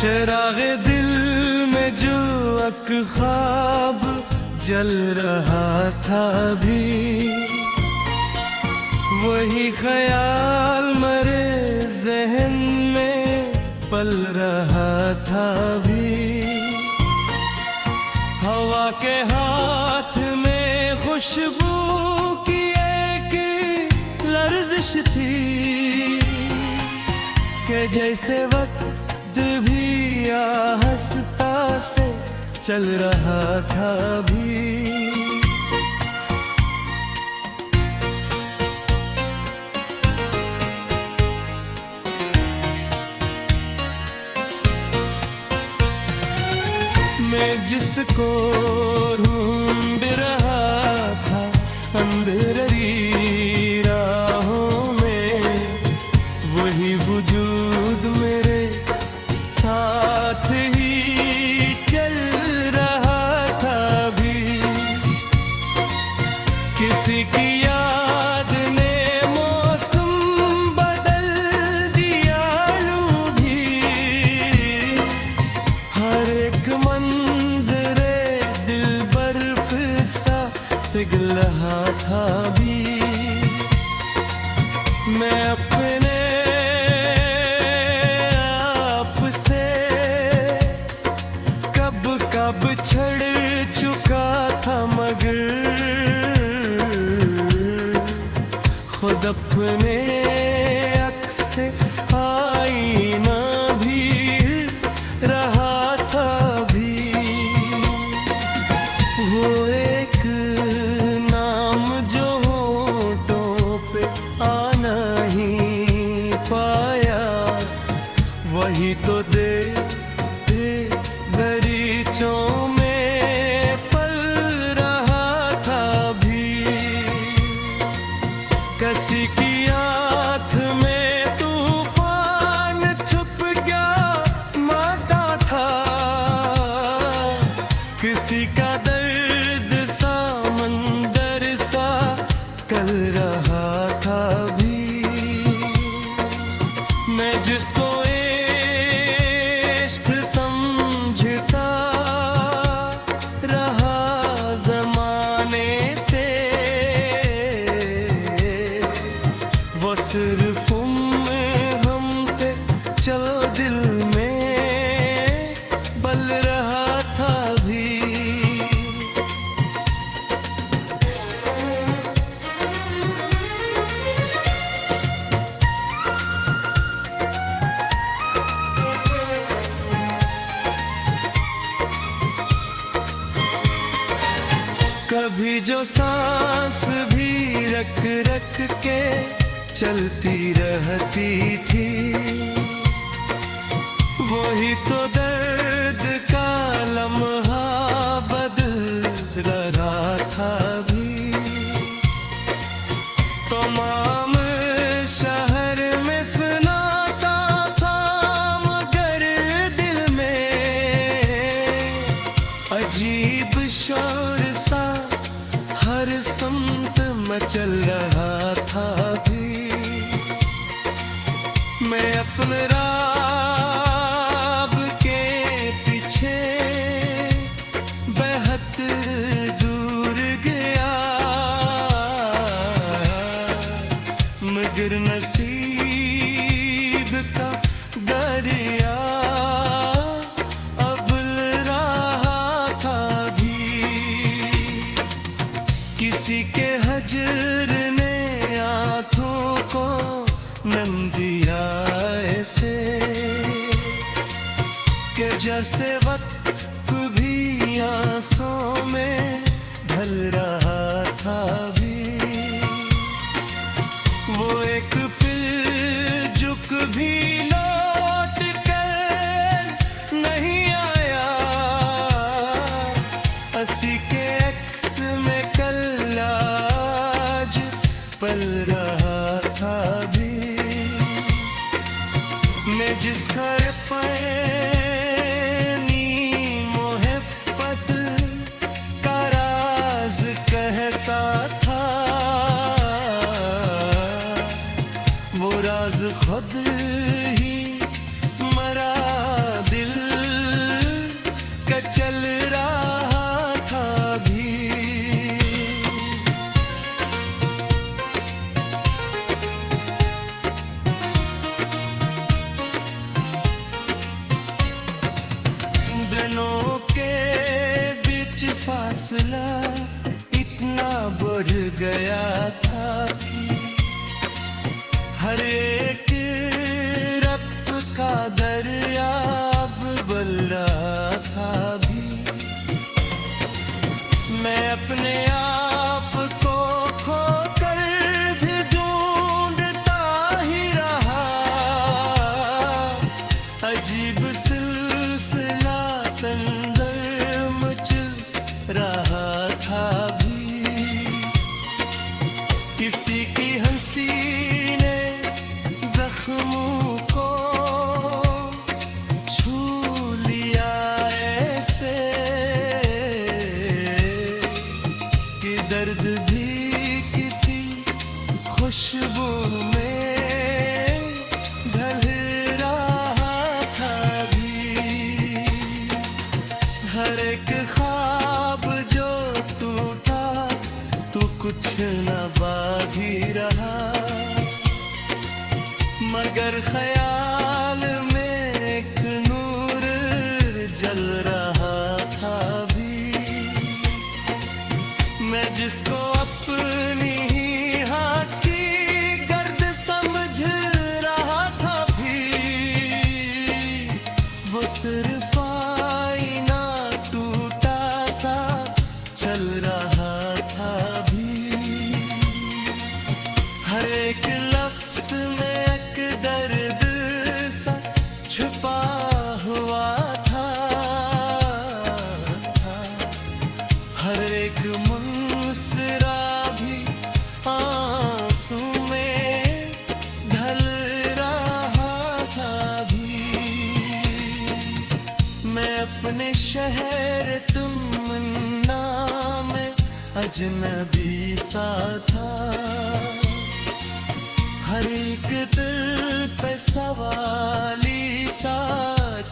चिरागे दिल में जो एक ख्वाब जल रहा था अभी, वही ख्याल मेरे जहन में पल रहा था अभी। हवा के हाथ में खुशबू की एक लर्जिश थी कि जैसे वक्त भी आहिस्ता से चल रहा था अभी। मैं जिसको ढूंढ रहा था अंधेरी राहों में, वही वजूद मेरे साथ ही चल रहा था अभी। किसी की याद ने मौसम बदल दिया यूं भी, हर एक मंजरे दिल बर्फ सा पिघल रहा था अभी। मैं अपने कब छड़ चुका था मगर खुद अपने अक्स आईना भी रहा था भी। वो एक नाम जो होठों पे आना ही पाया, वही तो दे गरीचों में पल रहा था भी। किसी की आँख में तूफान छुप गया माता था, किसी का दर्द समंदर सा कल रहा था भी। मैं जिसको सिर्फ हम थे चलो दिल में बल रहा था भी। कभी जो सांस भी रख रख के चलती रहती थी, वही तो दर्द का लम्हा बदल रहा था भी। तमाम शहर में सुनाता था मगर दिल में अजीब शोर सा हर समत मचल रहा था भी। मैं अपने राब के पीछे बेहद दूर गया, मगर नसीब का दरिया अबुल रहा था भी। किसी के हजर ने आँखों को नम दिया ऐसे कि जैसे वक्त भी आंसुओं में ढल रहा था भी। वो एक पिल झुक भी लौट कर नहीं आया, हंसी के अक्स में कल आज पल रहा था भी। मैं जिस घर पैनी मोहब्बत का राज कहता था, वो राज खुद ही मरा दिल चल रहा था भी। दिनों के बीच फासला इतना बढ़ गया था कि हर एक रब का दरिया अब बल रहा था भी। मैं अपने आप को खोकर भी ढूंढता ही रहा। अजीब सिलसिला तंदर मच रहा था भी। किसी की हंसी ने जख्मों को छू लिया ऐसे कि दर्द भी किसी खुशबू में ढल रहा था भी। हर एक ख्वाब जो टूटा तो कुछ न बाकी रहा। मगर ख्याल में एक नूर जल रहा था भी। मैं जिसको अपनी ही हाथ की गर्द समझ रहा था भी, वो सिर्फ आईना टूटा सा चल रहा था भी। हर एक लफ्ज में एक दर्द सा छुपा हुआ था। हर एक मुस्कुरा भी आंसू में ढल रहा था भी। मैं अपने शहर तमन्ना में अजनबी सा था। हर एक दिल पे सवाली सा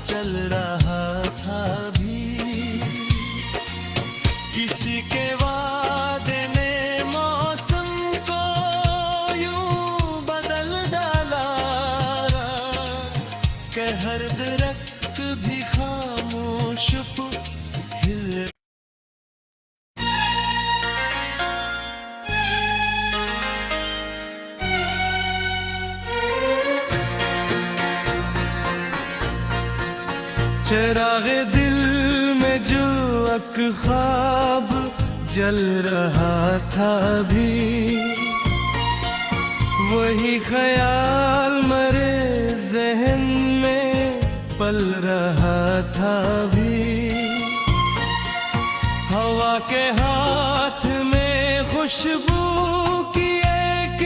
चल रहा था भी। किसी के वादे ने मौसम को यूं बदल डाला कि हर दरख्त भी खामोश हिल। चिरागे दिल में जो एक ख्वाब जल रहा था भी, वही ख्याल मेरे जहन में पल रहा था भी। हवा के हाथ में खुशबू की एक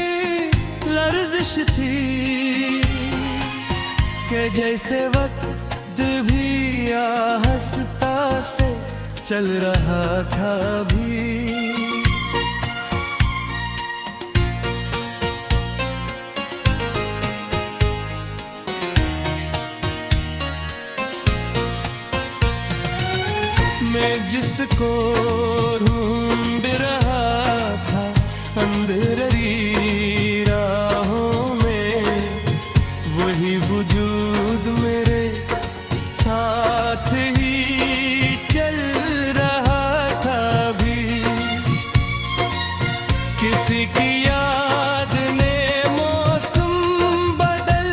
लर्जिश थी कि जैसे वक्त भी आहिस्ता से चल रहा था भी। मैं जिसको ढूंढ रहा था अंधेरी राहों में, वही वजूद मेरे साथ ही चल रहा था भी। किसी की याद ने मौसम बदल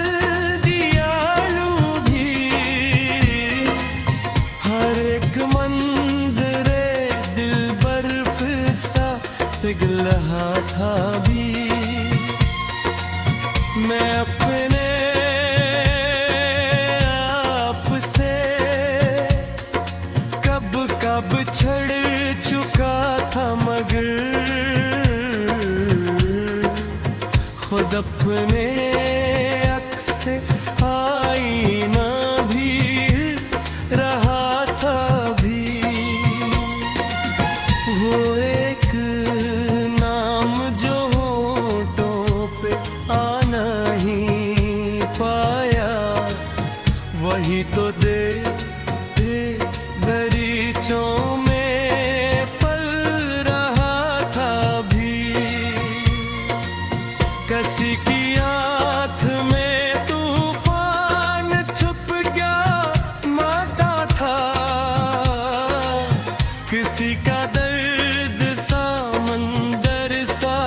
दिया यूं भी। हर एक मंजरे दिल बर्फ सा पिघल रहा था भी। मैं अपने कब छड़ चुका था मगर खुद अपने अक्स आईना भी रहा था भी। वो एक नाम जो होठों पे आना ही पाया, वही तो दे भरी सोचों में पल रहा था भी, किसी की आँख में तूफान छुप गया माता था, किसी का दर्द समंदर सा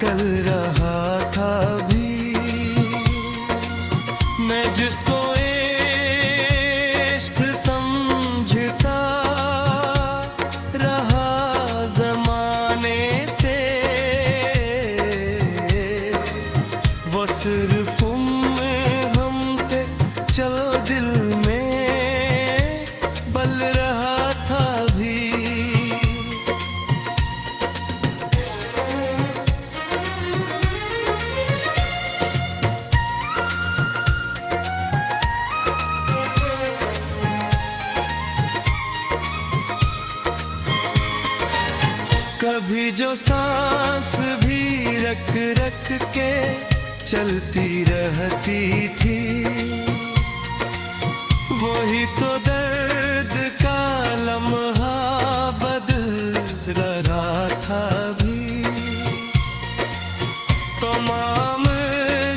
कर रहा था भी। मैं जिसको इश्क समझता रहा ज़माने से, वो सिर्फ हम थे, चलो दिल में बल रहा था भी। कभी जो सांस भी रख रख के चलती रहती थी, वही तो दर्द का लम्हा बदल रहा था भी। तमाम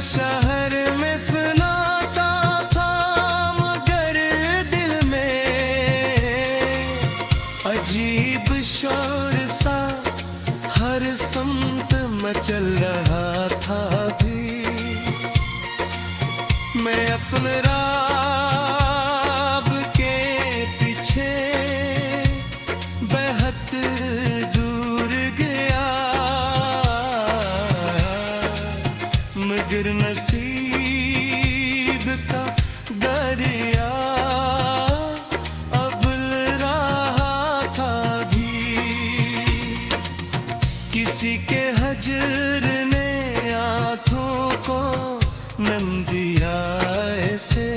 शहर में सुनाता था मगर दिल में अजीब शोर सा हर समत मचल रहा था भी। मैं अपने राब के पीछे बेहद दूर गया, मगर नसीब का दरिया अबुल रहा था भी। किसी के हजर ने आँखों को नम दिया ऐसे,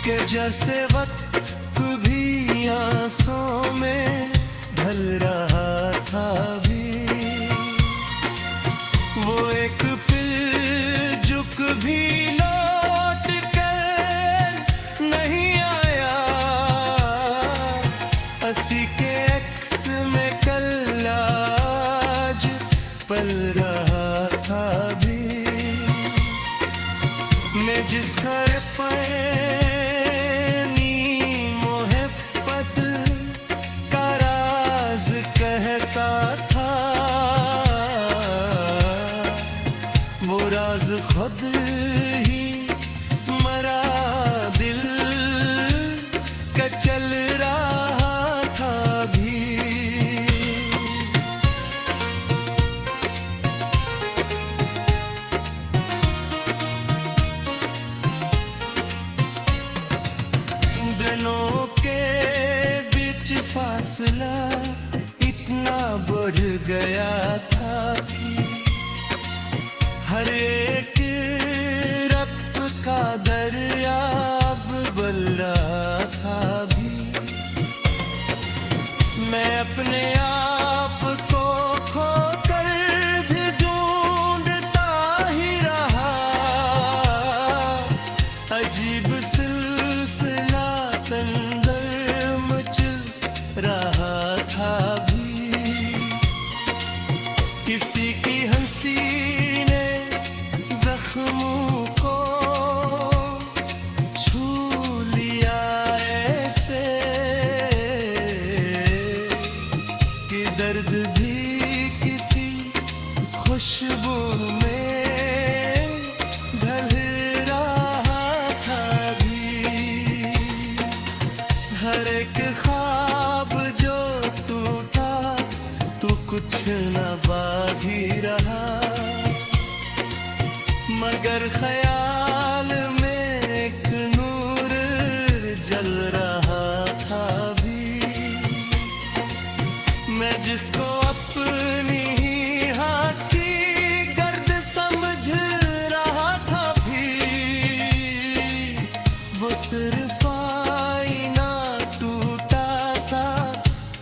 कि जैसे वक्त भी आंसुओं में ढल रहा था भी। वो एक पल झुक भी लौट कर नहीं आया, हंसी के अक्स में कल आज पल रहा था भी। मैं जिस घर पैनी मोहब्बत का राज कहता था, वो राज खुद ही मरा दिल का चल रहा था भी। दिलों के बीच फासला इतना बढ़ गया था कि हर एक रब का दरिया अब बल रहा था भी। मैं अपने आप को खोकर भी ढूंढता ही रहा, अजीब सिलसिला तंदर मच रहा था भी। किसी की हंसी ने जख्मों को छू लिया ऐसे, कि दर्द भी किसी खुशबू में ढल रहा था भी। हर एक ख्वाब जो टूटा तो कुछ न बाकी रहा, मगर ख्याल में एक नूर जल रहा था भी। मैं जिसको अपनी ही हाथ की गर्द समझ रहा था भी, वो सिर्फ आईना टूटा सा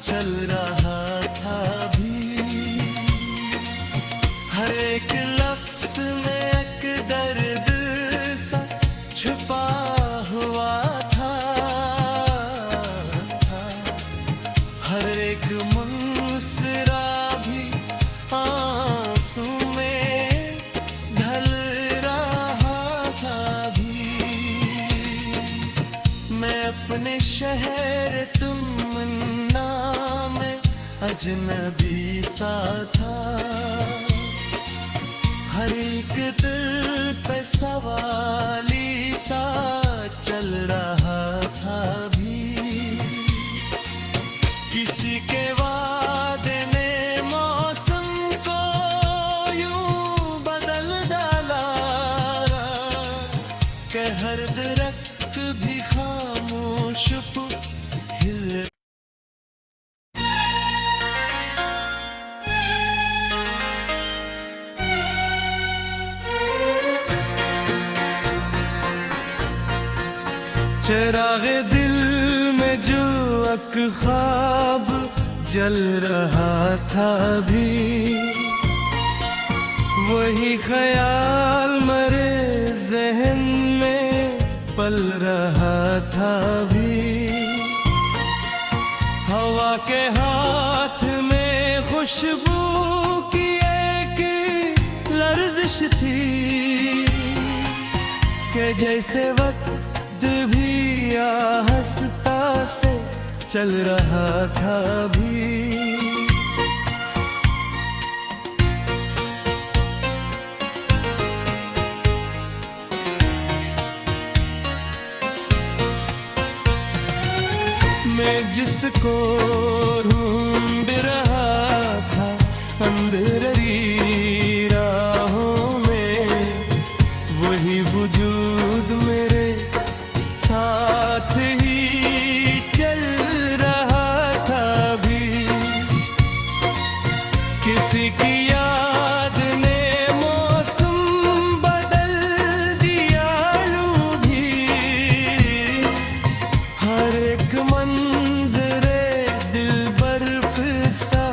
चल रहा था भी। हर एक लफ्ज़ में एक दर्द सा छुपा हुआ था, तमन्ना में अजनबी सा था। हर एक दिल पे सवाली सा चल रहा था भी। किसी के वादे ने मौसम को यूं बदल डाला कि हर दरख्त भी खामोश हिल। चिरागे दिल में जो एक ख्वाब जल रहा था भी, वही ख्याल मेरे जहन में पल रहा था भी। हवा के हाथ में खुशबू की एक लर्जिश थी कि जैसे वक्त भी आहिस्ता से चल रहा था भी। मैं जिसको ढूंढ रहा था अंधेरी राहों में, वही वजूद मेरे साथ ही चल रहा था भी। किसी की याद ने मौसम बदल दिया यूं भी। हर एक मंजरे दिल बर्फ सा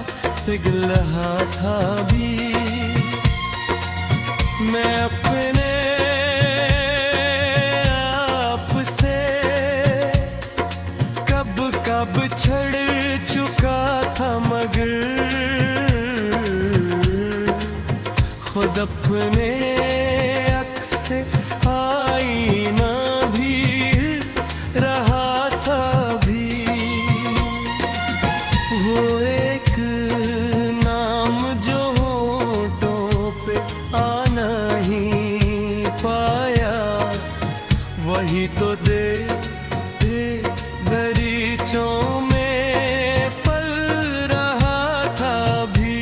पिघल रहा था भी। मैं अपने कब छड़ चुका था मगर खुद अपने अक्स से आईना भी रहा था भी। वो एक नाम जो होठों पे आना ही पाया, वही तो दे गरीचों में पल रहा था भी।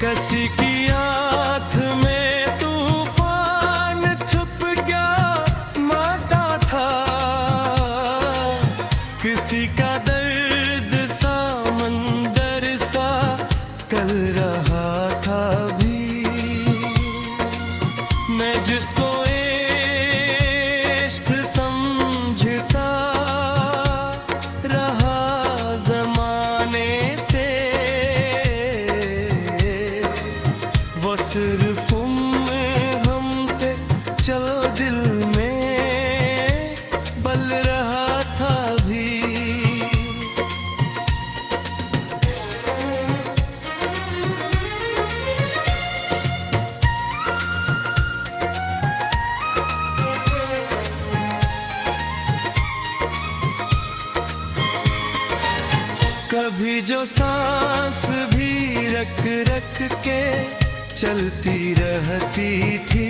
किसी की आँख में तूफान छुप गया माता था। किसी का दर्द समंदर सा कर रहा था भी। मैं जिसको सिर्फ हम थे चलो दिल में बल रहा था भी। कभी जो सांस भी रख रख के चलती रहती थी,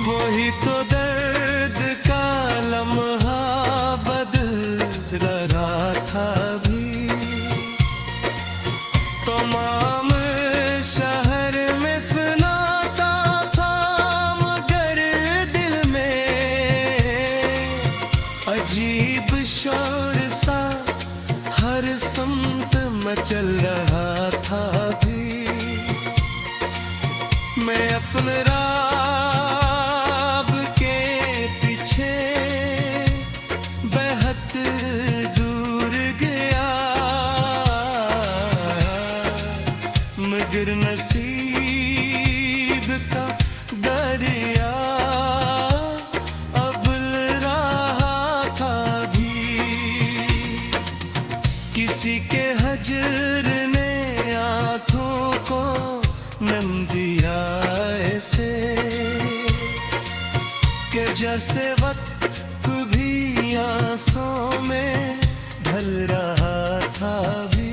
वही तो दर्द का लम्हा बदल रहा था भी। तमाम शहर में सुनाता था मगर दिल में अजीब शोर सा हर समत मचल रहा था भी। मैं अपने राब के पीछे बेहद दूर गया, मगर नसीब का दरिया अबुल रहा था भी। किसी के हजर ने आँखों को नम दिया ऐसे कि जैसे वक्त भी सांसों में ढल रहा था भी।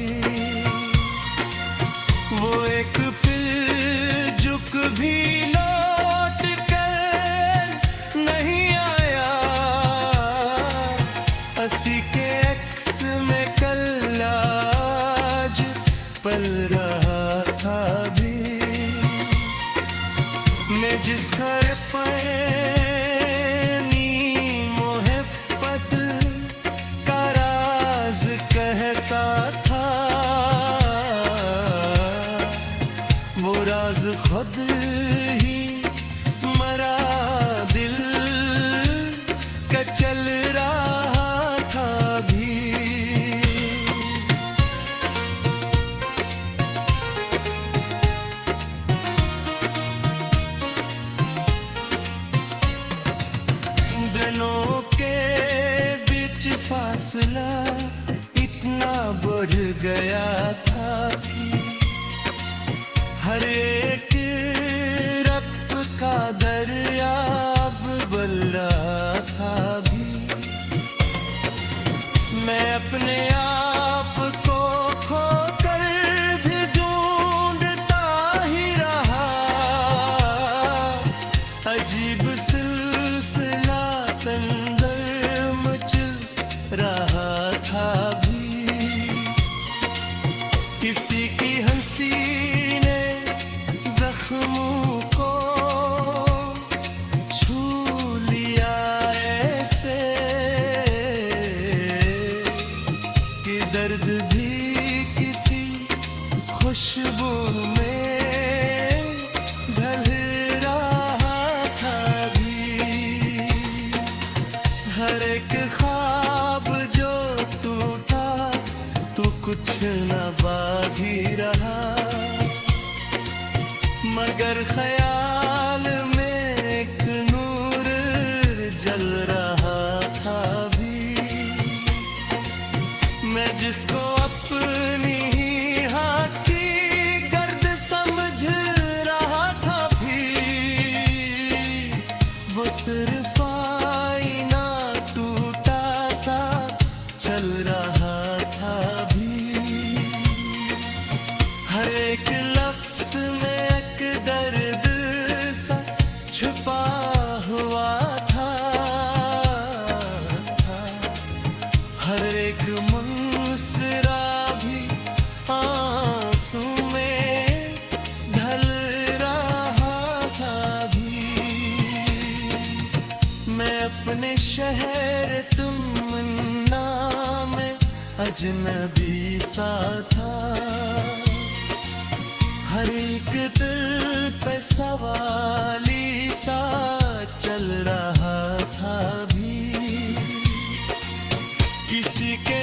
वो एक फिर झुक भी लौट कर नहीं आया। हंसी के अक्स में कल आज पल रहा था भी। मैं जिस घर पर मोहब्बत का राज कहता था, वो राज खुद ही मरा दिल का चल रहा था भी। दिलों के बीच फासला इतना बढ़ गया था कि हर एक रब का दरिया अब बल रहा था भी। मैं अपने आप को खोकर भी ढूंढता ही रहा। अजीब सिलसिला अंदर मच रहा था भी। किसी की हंसी ने जख्मों को छू लिया ऐसे कि दर्द भी किसी खुशबू में ढल रहा था भी। हर एक ख्वाब जो टूटा तो कुछ न बाकी रहा, मगर ख्याल में एक नूर जल रहा था भी। मैं जिसको अपनी ही हाथ की गर्द समझ रहा था भी, वो सिर्फ आईना टूटा सा चल रहा था भी। हर एक लफ्ज में एक दर्द सा छुपा हुआ था। हर एक मुस्कुरा भी आंसू में ढल रहा था भी। मैं अपने शहर तमन्ना में अजनबी सा था। हर एक दिल पे सवाली सा चल रहा था भी। किसी के